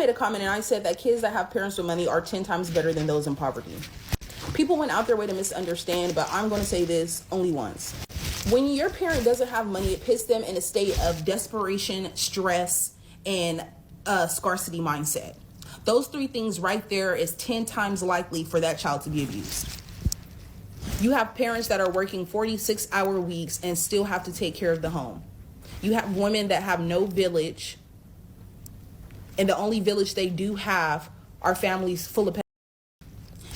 made a comment and I said that kids that have parents with money are 10 times better than those in poverty. People went out their way to misunderstand, but I'm going to say this only once. When your parent doesn't have money, it puts them in a state of desperation, stress, and scarcity mindset. Those three things right there is 10 times likely for that child to be abused. You have parents that are working 46-hour weeks and still have to take care of the home. You have women that have no village, and the only village they do have are families full of.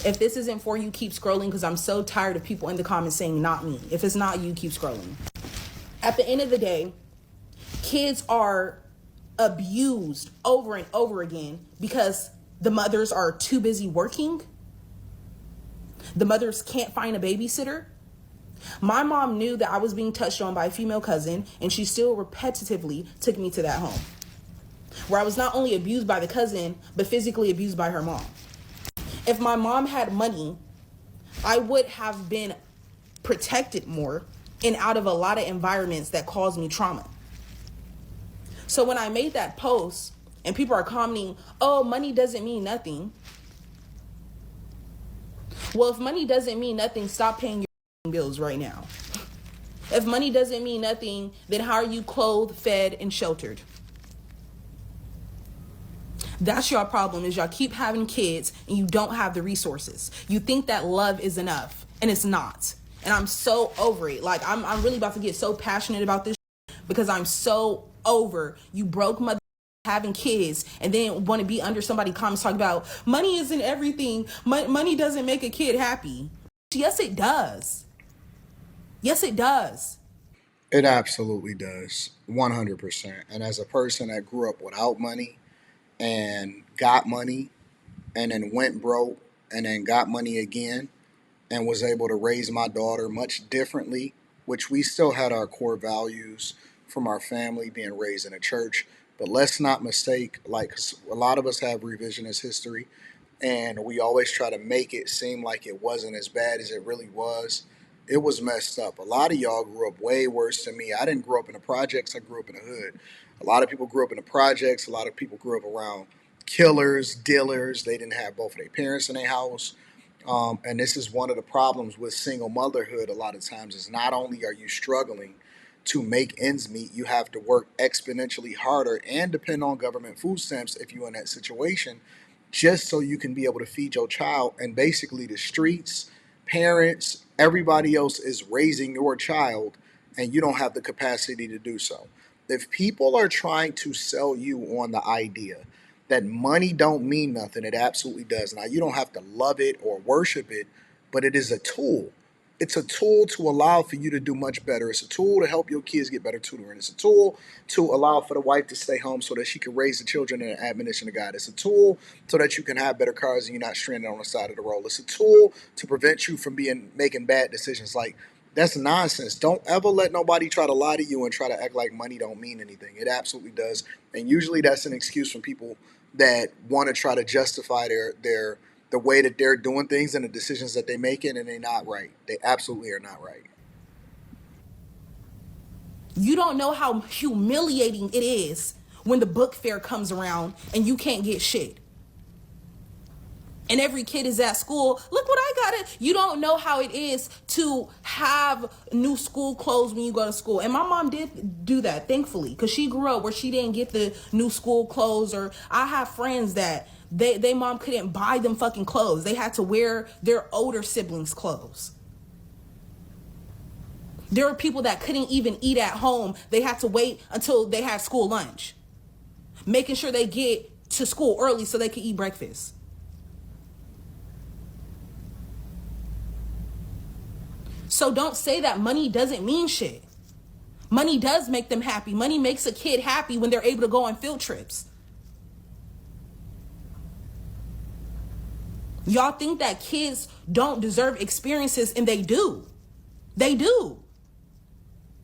If this isn't for you, keep scrolling, because I'm so tired of people in the comments saying not me. If it's not you, keep scrolling. At the end of the day, kids are abused over and over again because the mothers are too busy working. The mothers can't find a babysitter. My mom knew that I was being touched on by a female cousin, and she still repetitively took me to that home, where I was not only abused by the cousin, but physically abused by her mom. If my mom had money, I would have been protected more and out of a lot of environments that caused me trauma. So when I made that post and people are commenting, oh, money doesn't mean nothing. Well, if money doesn't mean nothing, stop paying your bills right now. If money doesn't mean nothing, then how are you clothed, fed, and sheltered? That's your problem, is y'all keep having kids and you don't have the resources. You think that love is enough, and it's not. And I'm so over it. Like, I'm really about to get so passionate about this because I'm so over you broke mother having kids and then want to be under somebody's comments talking about money isn't everything. Money doesn't make a kid happy. Yes, it does. Yes, it does. It absolutely does. 100%. And as a person that grew up without money and got money and then went broke and then got money again and was able to raise my daughter much differently, which we still had our core values from our family being raised in a church. But let's not mistake, like, a lot of us have revisionist history and we always try to make it seem like it wasn't as bad as it really was. It was messed up. A lot of y'all grew up way worse than me. I didn't grow up in the projects. I grew up in the hood. A lot of people grew up in the projects. A lot of people grew up around killers, dealers. They didn't have both of their parents in their house. And this is one of the problems with single motherhood a lot of times, is not only are you struggling to make ends meet, you have to work exponentially harder and depend on government food stamps if you're in that situation, just so you can be able to feed your child. And basically the streets, parents, everybody else is raising your child, and you don't have the capacity to do so. If people are trying to sell you on the idea that money don't mean nothing, it absolutely does. Now, you don't have to love it or worship it, but it is a tool. It's a tool to allow for you to do much better. It's a tool to help your kids get better tutoring. It's a tool to allow for the wife to stay home so that she can raise the children in an admonition of God. It's a tool so that you can have better cars and you're not stranded on the side of the road. It's a tool to prevent you from making bad decisions. Like, that's nonsense. Don't ever let nobody try to lie to you and try to act like money don't mean anything. It absolutely does. And usually that's an excuse from people that want to try to justify the way that they're doing things and the decisions that they're making, and they're not right. They absolutely are not right. You don't know how humiliating it is when the book fair comes around and you can't get shit. And every kid is at school. Look what I got it. You don't know how it is to have new school clothes when you go to school. And my mom did do that, thankfully, because she grew up where she didn't get the new school clothes. Or I have friends that they mom couldn't buy them fucking clothes. They had to wear their older siblings' clothes. There were people that couldn't even eat at home. They had to wait until they had school lunch, making sure they get to school early so they could eat breakfast. So don't say that money doesn't mean shit. Money does make them happy. Money makes a kid happy when they're able to go on field trips. Y'all think that kids don't deserve experiences, and they do. They do.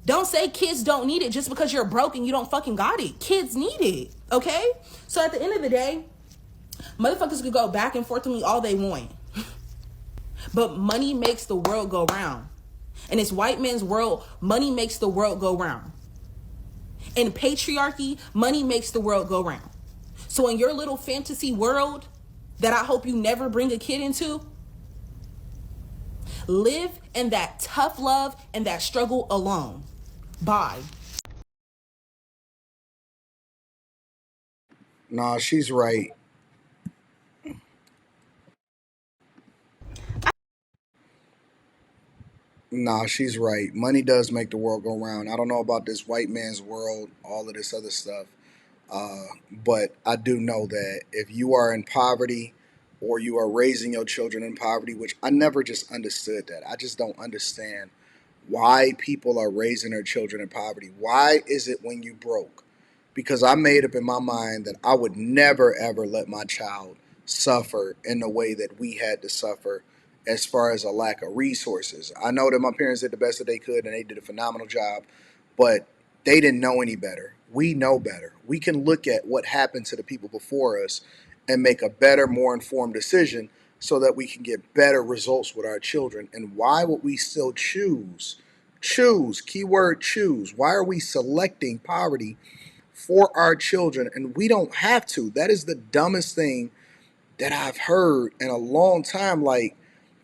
Don't say kids don't need it just because you're broke and you don't fucking got it. Kids need it, okay? So at the end of the day, motherfuckers could go back and forth with me all they want. But money makes the world go round. In this white man's world, money makes the world go round. In patriarchy, money makes the world go round. So in your little fantasy world that I hope you never bring a kid into, live in that tough love and that struggle alone. Bye. Nah, she's right. Nah, she's right. Money does make the world go round. I don't know about this white man's world, all of this other stuff. Uh, but I do know that if you are in poverty or you are raising your children in poverty, which I never just understood that. I just don't understand why people are raising their children in poverty. Why is it when you broke? Because I made up in my mind that I would never ever let my child suffer in the way that we had to suffer as far as a lack of resources. I know that my parents did the best that they could and they did a phenomenal job, but they didn't know any better. We know better. We can look at what happened to the people before us and make a better, more informed decision so that we can get better results with our children. And why would we still choose, keyword choose? Why are we selecting poverty for our children? And we don't have to. That is the dumbest thing that I've heard in a long time. Like,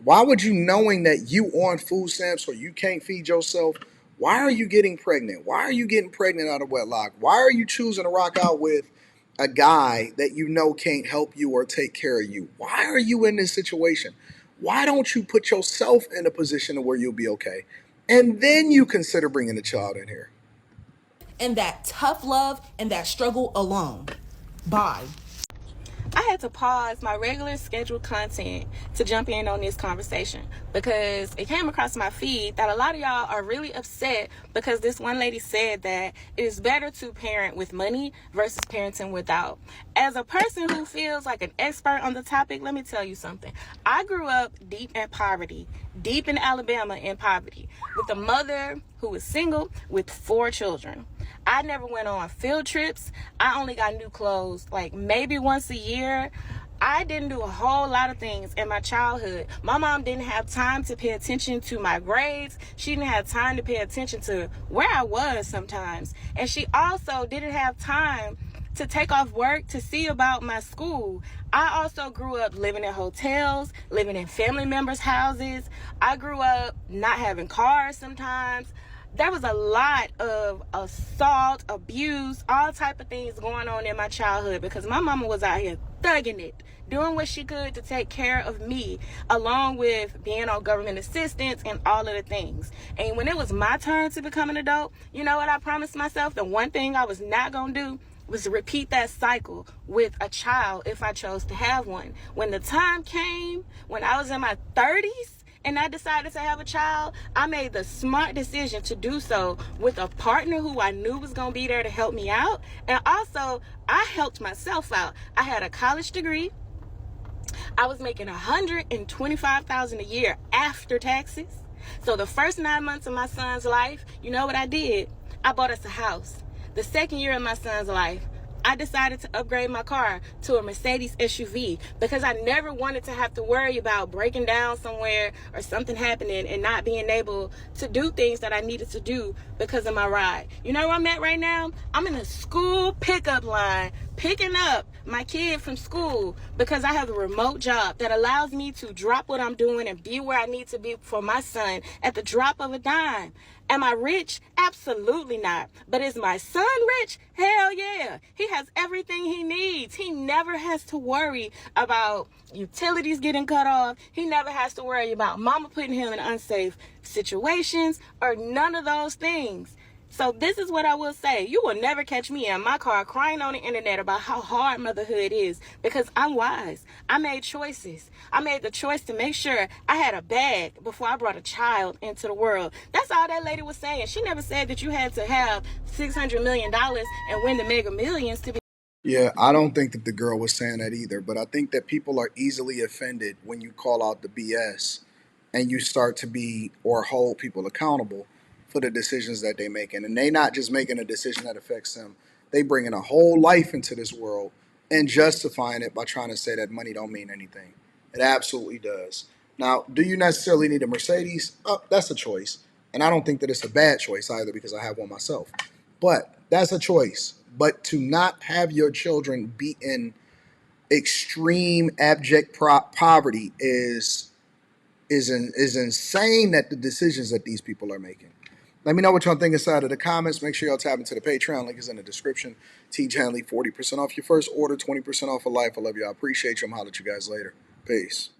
why would you, knowing that you on food stamps or you can't feed yourself, why are you getting pregnant? Why are you getting pregnant out of wedlock? Why are you choosing to rock out with a guy that you know can't help you or take care of you? Why are you in this situation? Why don't you put yourself in a position where you'll be okay? And then you consider bringing a child in here. And that tough love and that struggle alone. Bye. I had to pause my regular scheduled content to jump in on this conversation because it came across my feed that a lot of y'all are really upset because this one lady said that it is better to parent with money versus parenting without. As a person who feels like an expert on the topic, let me tell you something. I grew up deep in poverty, deep in Alabama in poverty, with a mother who was single with 4 children. I never went on field trips. I only got new clothes like maybe once a year. I didn't do a whole lot of things in my childhood. My mom didn't have time to pay attention to my grades. She didn't have time to pay attention to where I was sometimes. And she also didn't have time to take off work to see about my school. I also grew up living in hotels, living in family members' houses. I grew up not having cars sometimes. There was a lot of assault, abuse, all type of things going on in my childhood because my mama was out here thugging it, doing what she could to take care of me, along with being on government assistance and all of the things. And when it was my turn to become an adult, you know what I promised myself? The one thing I was not going to do was to repeat that cycle with a child if I chose to have one. When the time came, when I was in my 30s, and I decided to have a child, I made the smart decision to do so with a partner who I knew was going to be there to help me out. And also, I helped myself out. I had a college degree. I was making $125,000 a year after taxes. So the first 9 months of my son's life, you know what I did? I bought us a house. The second year of my son's life, I decided to upgrade my car to a Mercedes SUV because I never wanted to have to worry about breaking down somewhere or something happening and not being able to do things that I needed to do because of my ride. You know where I'm at right now? I'm in a school pickup line picking up my kid from school because I have a remote job that allows me to drop what I'm doing and be where I need to be for my son at the drop of a dime. Am I rich? Absolutely not. But is my son rich? Hell yeah. He has everything he needs. He never has to worry about utilities getting cut off. He never has to worry about mama putting him in unsafe situations or none of those things. So this is what I will say. You will never catch me in my car crying on the internet about how hard motherhood is because I'm wise. I made choices. I made the choice to make sure I had a bag before I brought a child into the world. That's all that lady was saying. She never said that you had to have $600 million and win the Mega Millions to be. Yeah, I don't think that the girl was saying that either, but I think that people are easily offended when you call out the BS and you start to be or hold people accountable for the decisions that they making. And they not just making a decision that affects them. They bringing a whole life into this world and justifying it by trying to say that money don't mean anything. It absolutely does. Now, do you necessarily need a Mercedes? That's a choice. And I don't think that it's a bad choice either because I have one myself. But that's a choice. But to not have your children be in extreme abject poverty is insane. That the decisions that these people are making. Let me know what y'all think inside of the comments. Make sure y'all tap into the Patreon. Link is in the description. T Janley, 40% off your first order, 20% off for life. I love y'all. I appreciate you. I'm holler at you guys later. Peace.